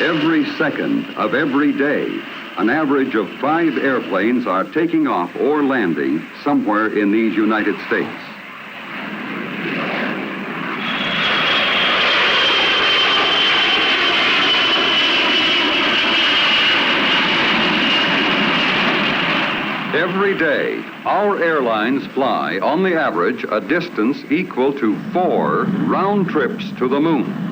Every second of every day, an average of 5 airplanes are taking off or landing somewhere in these United States. Every day, our airlines fly, on the average, a distance equal to 4 round trips to the moon.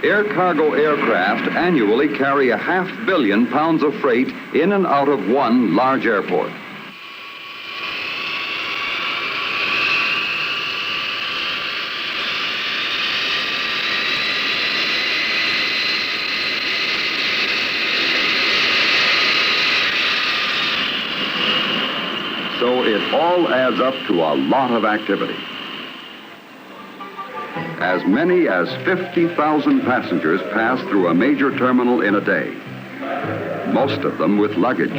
Air cargo aircraft annually carry 500 million pounds of freight in and out of one large airport. So it all adds up to a lot of activity. As many as 50,000 passengers pass through a major terminal in a day, most of them with luggage.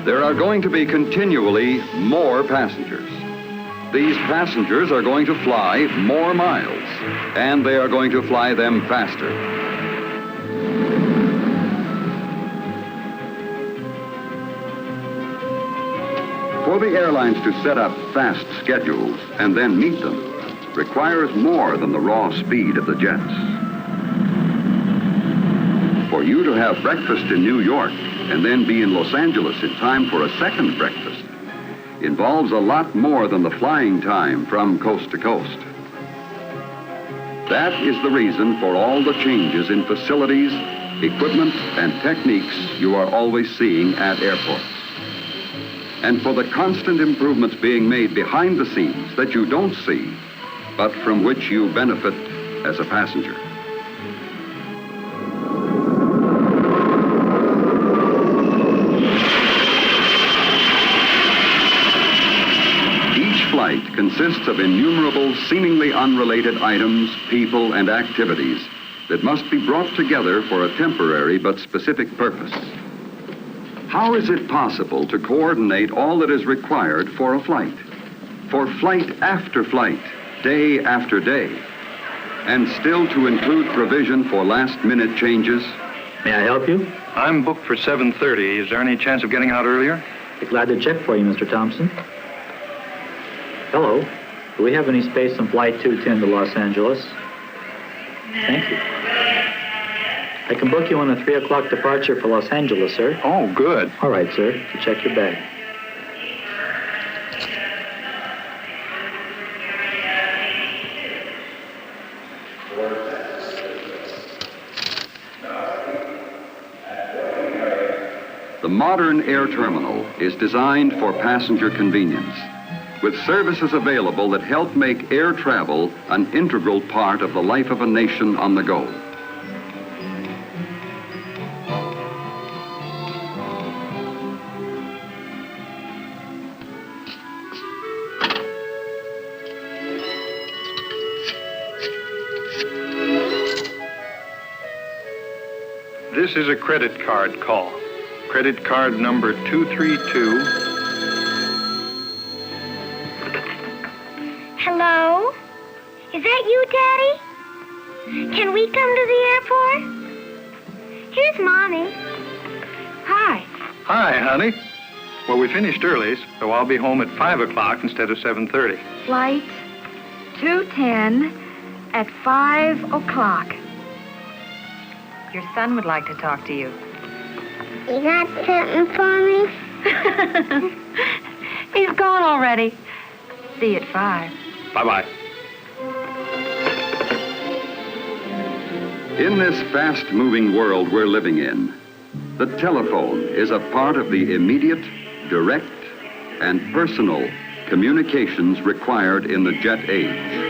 There are going to be continually more passengers. These passengers are going to fly more miles, and they are going to fly them faster. For the airlines to set up fast schedules and then meet them requires more than the raw speed of the jets. For you to have breakfast in New York and then be in Los Angeles in time for a second breakfast involves a lot more than the flying time from coast to coast. That is the reason for all the changes in facilities, equipment, and techniques you are always seeing at airports. And for the constant improvements being made behind the scenes that you don't see, but from which you benefit as a passenger. Each flight consists of innumerable, seemingly unrelated items, people, and activities that must be brought together for a temporary but specific purpose. How is it possible to coordinate all that is required for a flight? For flight after flight, day after day, and still to include provision for last-minute changes? May I help you? I'm booked for 7:30. Is there any chance of getting out earlier? Be glad to check for you, Mr. Thompson. Hello. Do we have any space on Flight 210 to Los Angeles? Thank you. I can book you on a 3 o'clock departure for Los Angeles, sir. Oh, good. All right, sir. To check your bag. The modern air terminal is designed for passenger convenience, with services available that help make air travel an integral part of the life of a nation on the go. This is a credit card call. Credit card number 232. Hello? Is that you, Daddy? Can we come to the airport? Here's Mommy. Hi. Hi, honey. Well, we finished early, so I'll be home at 5 o'clock instead of 7:30. Flight 210 at 5 o'clock. Your son would like to talk to you. You got something for me? He's gone already. See you at 5. Bye-bye. In this fast-moving world we're living in, the telephone is a part of the immediate, direct, and personal communications required in the jet age.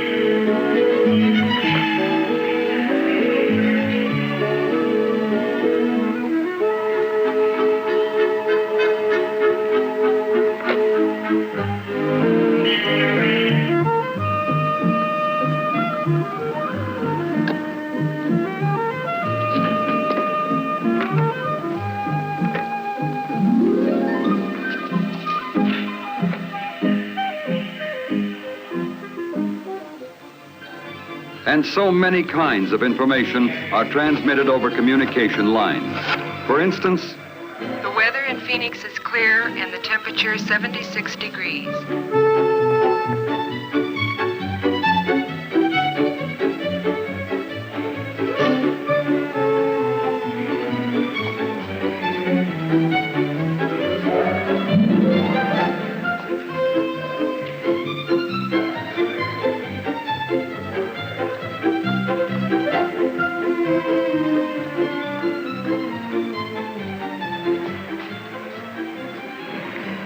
And so many kinds of information are transmitted over communication lines. For instance, the weather in Phoenix is clear and the temperature is 76 degrees.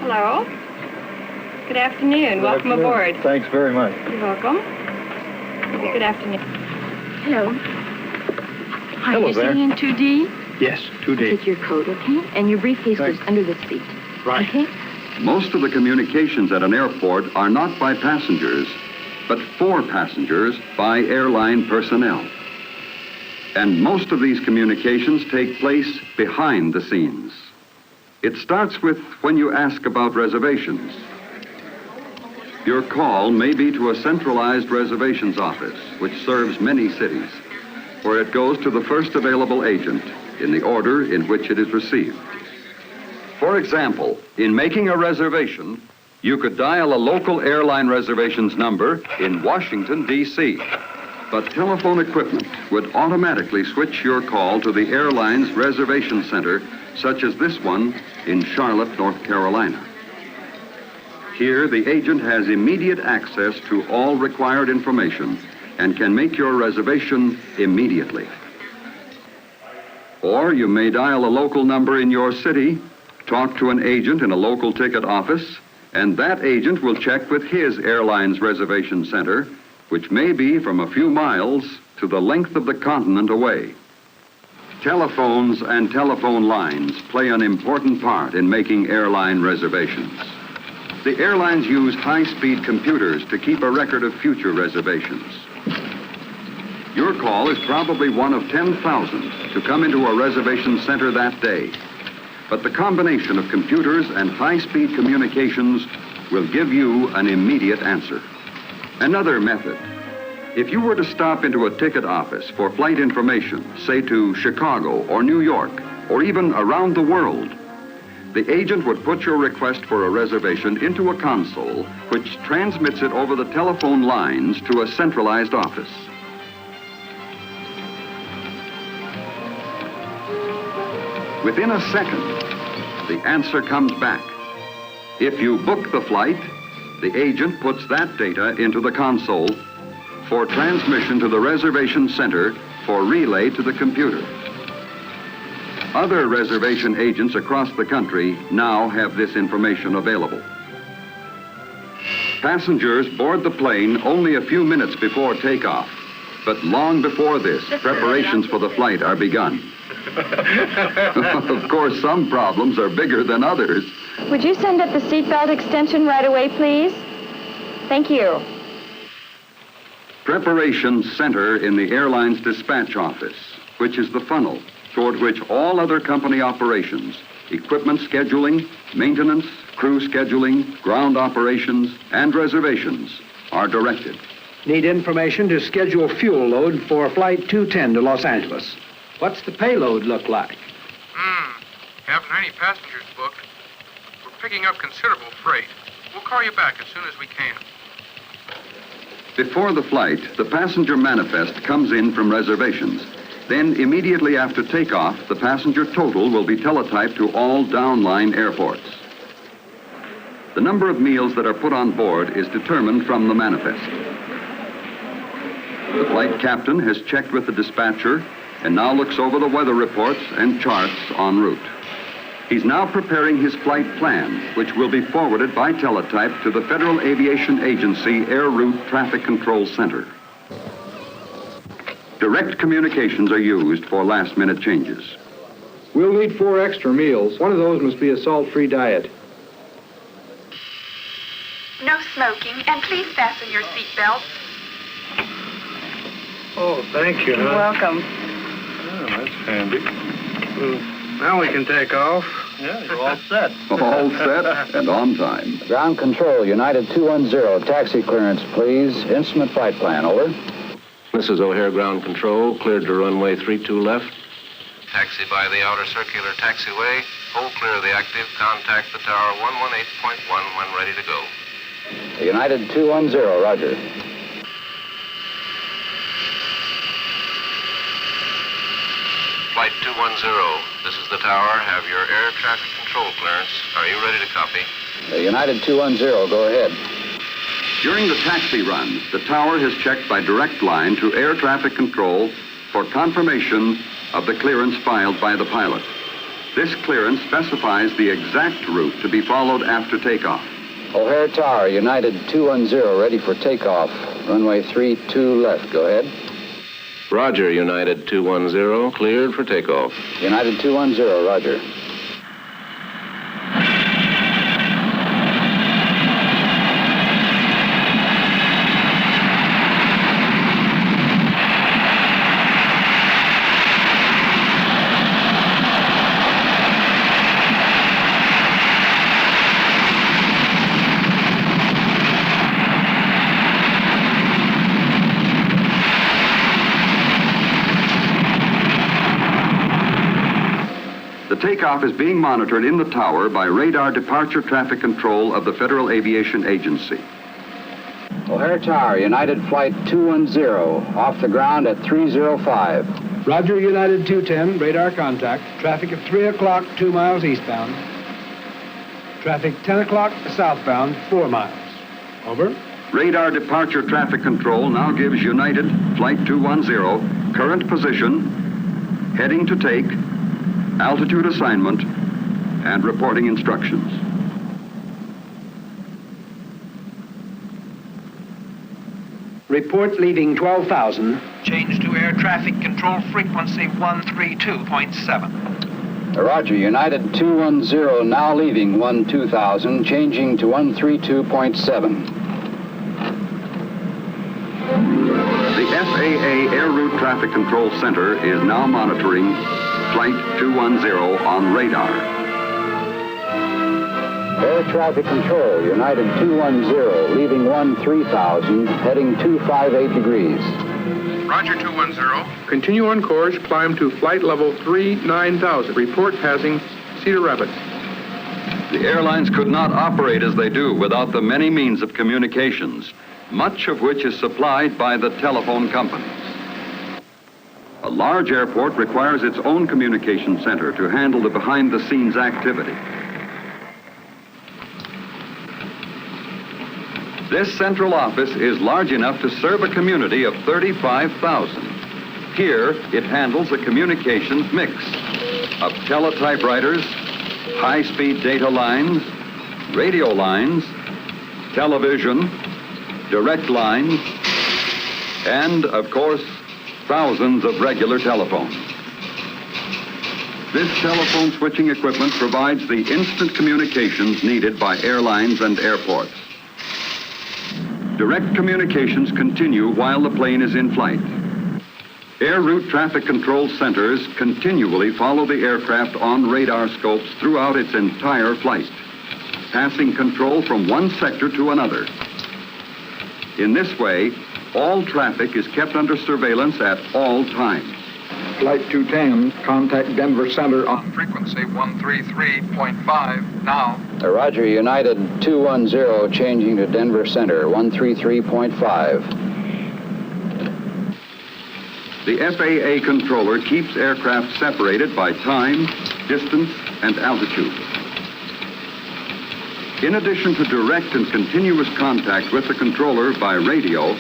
Hello. Good afternoon. Welcome aboard. Thanks very much. You're welcome. Good afternoon. Hello. Hi, Hello you're there. sitting in 2D? Yes, 2D. Take your coat, okay? And your briefcase goes Thanks. under the seat. Right. Okay? most of the communications at an airport are not by passengers, but for passengers by airline personnel. And most of these communications take place behind the scenes. It starts with when you ask about reservations. Your call may be to a centralized reservations office, which serves many cities, where it goes to the first available agent in the order in which it is received. For example, in making a reservation, you could dial a local airline reservations number in Washington, D.C., but telephone equipment would automatically switch your call to the airline's reservation center, such as this one in Charlotte, North Carolina. Here, the agent has immediate access to all required information and can make your reservation immediately. Or you may dial a local number in your city, talk to an agent in a local ticket office, and that agent will check with his airline's reservation center, which may be from a few miles to the length of the continent away. Telephones and telephone lines play an important part in making airline reservations. The airlines use high-speed computers to keep a record of future reservations. Your call is probably one of 10,000 to come into a reservation center that day. But the combination of computers and high-speed communications will give you an immediate answer. Another method. If you were to stop into a ticket office for flight information, say to Chicago or New York, or even around the world, the agent would put your request for a reservation into a console, which transmits it over the telephone lines to a centralized office. Within a second, the answer comes back. If you book the flight, the agent puts that data into the console for transmission to the reservation center for relay to the computer. Other reservation agents across the country now have this information available. Passengers board the plane only a few minutes before takeoff, but long before this, preparations for the flight are begun. Of course, some problems are bigger than others. Would you send up the seatbelt extension right away, please? Thank you. Preparations center in the airline's dispatch office, which is the funnel toward which all other company operations, equipment scheduling, maintenance, crew scheduling, ground operations, and reservations are directed. Need information to schedule fuel load for Flight 210 to Los Angeles. What's the payload look like? Haven't any passengers booked. We're picking up considerable freight. We'll call you back as soon as we can. Before the flight, the passenger manifest comes in from reservations. Then, immediately after takeoff, the passenger total will be teletyped to all downline airports. The number of meals that are put on board is determined from the manifest. The flight captain has checked with the dispatcher and now looks over the weather reports and charts en route. He's now preparing his flight plan, which will be forwarded by teletype to the Federal Aviation Agency Air Route Traffic Control Center. Direct communications are used for last-minute changes. We'll need 4 extra meals. One of those must be a salt-free diet. No smoking, and please fasten your seatbelts. Oh, thank you. You're welcome. Oh, that's handy. Now we can take off. Yeah, you're all set. All set and on time. Ground control, United 210. Taxi clearance, please. Instrument flight plan, over. This is O'Hare Ground Control, cleared to runway 32 left. Taxi by the outer circular taxiway. Hold clear of the active. Contact the tower 118.1 when ready to go. United 210, roger. Flight 210, this is the tower. Have your air traffic control clearance. Are you ready to copy? United 210, go ahead. During the taxi run, the tower has checked by direct line to air traffic control for confirmation of the clearance filed by the pilot. This clearance specifies the exact route to be followed after takeoff. O'Hare Tower, United 210, ready for takeoff. Runway 32 left, go ahead. Roger, United 210, cleared for takeoff. United 210, roger. Takeoff is being monitored in the tower by radar departure traffic control of the Federal Aviation Agency. O'Hare Tower, United Flight 210, off the ground at 305. Roger, United 210, radar contact. Traffic at 3 o'clock, 2 miles eastbound. Traffic 10 o'clock southbound, 4 miles. Over. Radar departure traffic control now gives United Flight 210 current position, heading to take, altitude assignment, and reporting instructions. Report leaving 12,000. Change to air traffic control frequency 132.7. Roger, United 210, now leaving 12,000, changing to 132.7. The FAA Air Route Traffic Control Center is now monitoring Flight 210 on radar. Air traffic control, United 210, leaving 13,000, heading 258 degrees. Roger, 210. Continue on course, climb to flight level 39,000. Report passing Cedar Rapids. The airlines could not operate as they do without the many means of communications, much of which is supplied by the telephone companies. A large airport requires its own communication center to handle the behind-the-scenes activity. This central office is large enough to serve a community of 35,000. Here, it handles a communications mix of teletypewriters, high-speed data lines, radio lines, television, direct lines, and, of course, thousands of regular telephones. This telephone switching equipment provides the instant communications needed by airlines and airports. Direct communications continue while the plane is in flight. Air route traffic control centers continually follow the aircraft on radar scopes throughout its entire flight, passing control from one sector to another. In this way, all traffic is kept under surveillance at all times. Flight 210, contact Denver Center on frequency 133.5 now. Roger, United 210, changing to Denver Center, 133.5. The FAA controller keeps aircraft separated by time, distance, and altitude. In addition to direct and continuous contact with the controller by radio,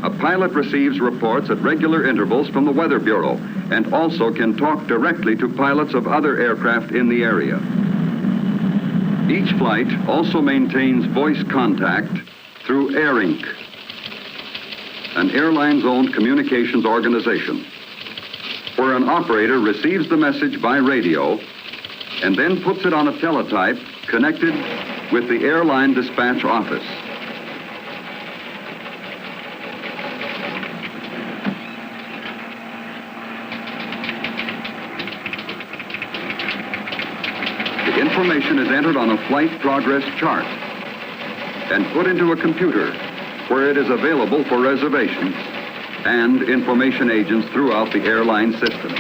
a pilot receives reports at regular intervals from the Weather Bureau and also can talk directly to pilots of other aircraft in the area. Each flight also maintains voice contact through AirInc, an airlines-owned communications organization, where an operator receives the message by radio and then puts it on a teletype connected with the airline dispatch office. The information is entered on a flight progress chart and put into a computer where it is available for reservations. and information agents throughout the airline system.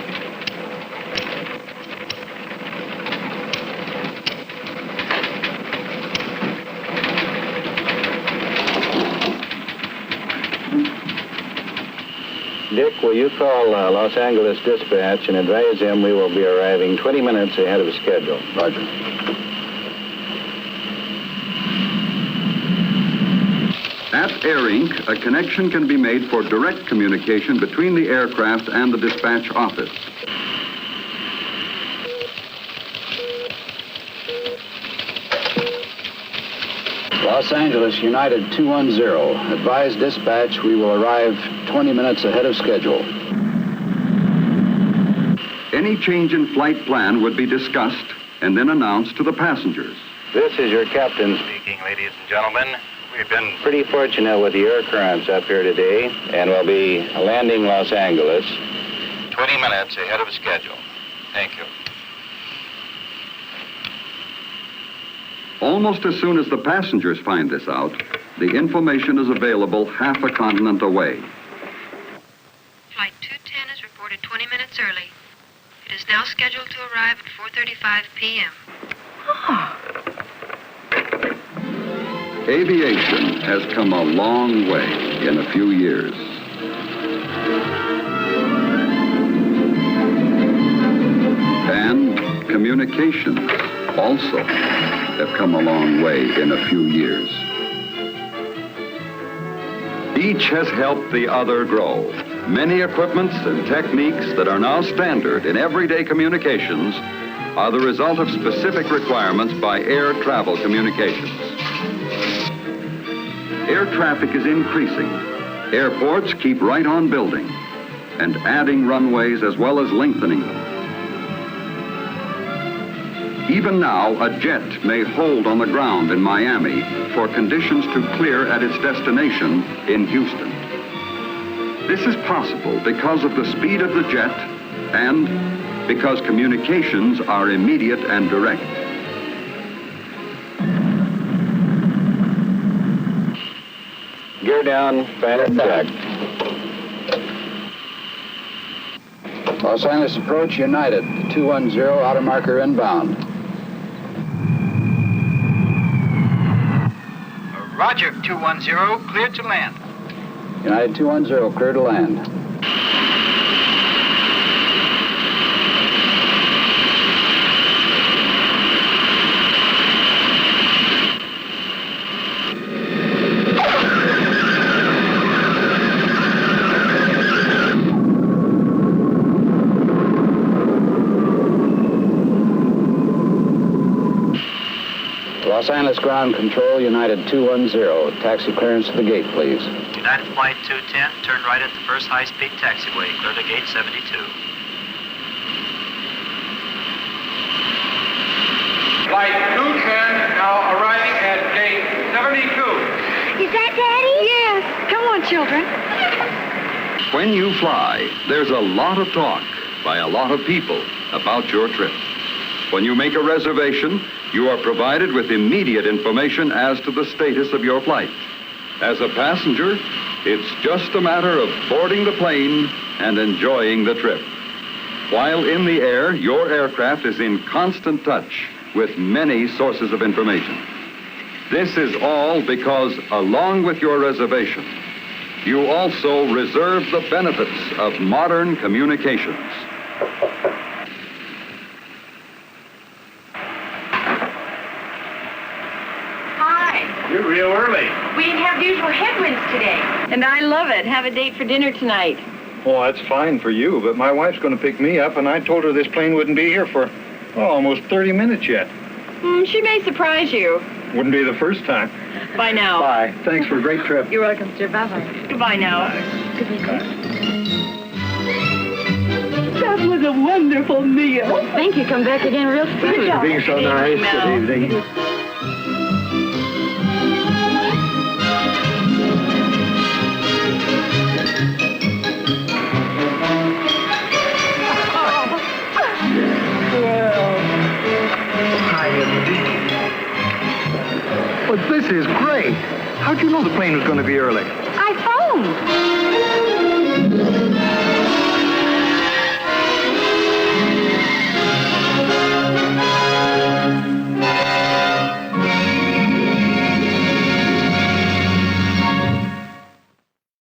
Dick, will you call Los Angeles Dispatch and advise them we will be arriving 20 minutes ahead of schedule? Roger. At Air Inc., a connection can be made for direct communication between the aircraft and the dispatch office. Los Angeles United 210. Advise dispatch we will arrive 20 minutes ahead of schedule. Any change in flight plan would be discussed and then announced to the passengers. This is your captain speaking, ladies and gentlemen. We've been pretty fortunate with the Aircrans up here today, and we'll be landing Los Angeles 20 minutes ahead of schedule. Thank you. Almost as soon as the passengers find this out, the information is available half a continent away. Flight 210 is reported 20 minutes early. It is now scheduled to arrive at 4:35 p.m. Aviation has come a long way in a few years. And communications also have come a long way in a few years. Each has helped the other grow. Many equipments and techniques that are now standard in everyday communications are the result of specific requirements by air travel communications. Air traffic is increasing. Airports keep right on building and adding runways as well as lengthening them. Even now, a jet may hold on the ground in Miami for conditions to clear at its destination in Houston. This is possible because of the speed of the jet and because communications are immediate and direct. Gear down, fan attack. Los Angeles approach United 210, outer marker inbound. Roger, 210, cleared to land. United 210, clear to land. Los Angeles Ground Control, United 210. Taxi clearance to the gate, please. United Flight 210, turn right at the first high-speed taxiway, clear to gate 72. Flight 210 now arriving at gate 72. Is that Daddy? Yes. Come on, children. When you fly, there's a lot of talk by a lot of people about your trip. When you make a reservation, you are provided with immediate information as to the status of your flight. As a passenger, it's just a matter of boarding the plane and enjoying the trip. While in the air, your aircraft is in constant touch with many sources of information. This is all because, along with your reservation, you also reserve the benefits of modern communications. You're real early. We didn't have the usual headwinds today. And I love it. Have a date for dinner tonight. Oh, that's fine for you, but my wife's going to pick me up, and I told her this plane wouldn't be here for, almost 30 minutes yet. She may surprise you. Wouldn't be the first time. Bye now. Bye. Thanks for a great trip. You're welcome, sir. Bye-bye. Goodbye now. Goodbye. That was a wonderful meal. Thank you. Come back again real soon. Thanks for being so nice. Good evening. But this is great. How'd you know the plane was going to be early? I phoned.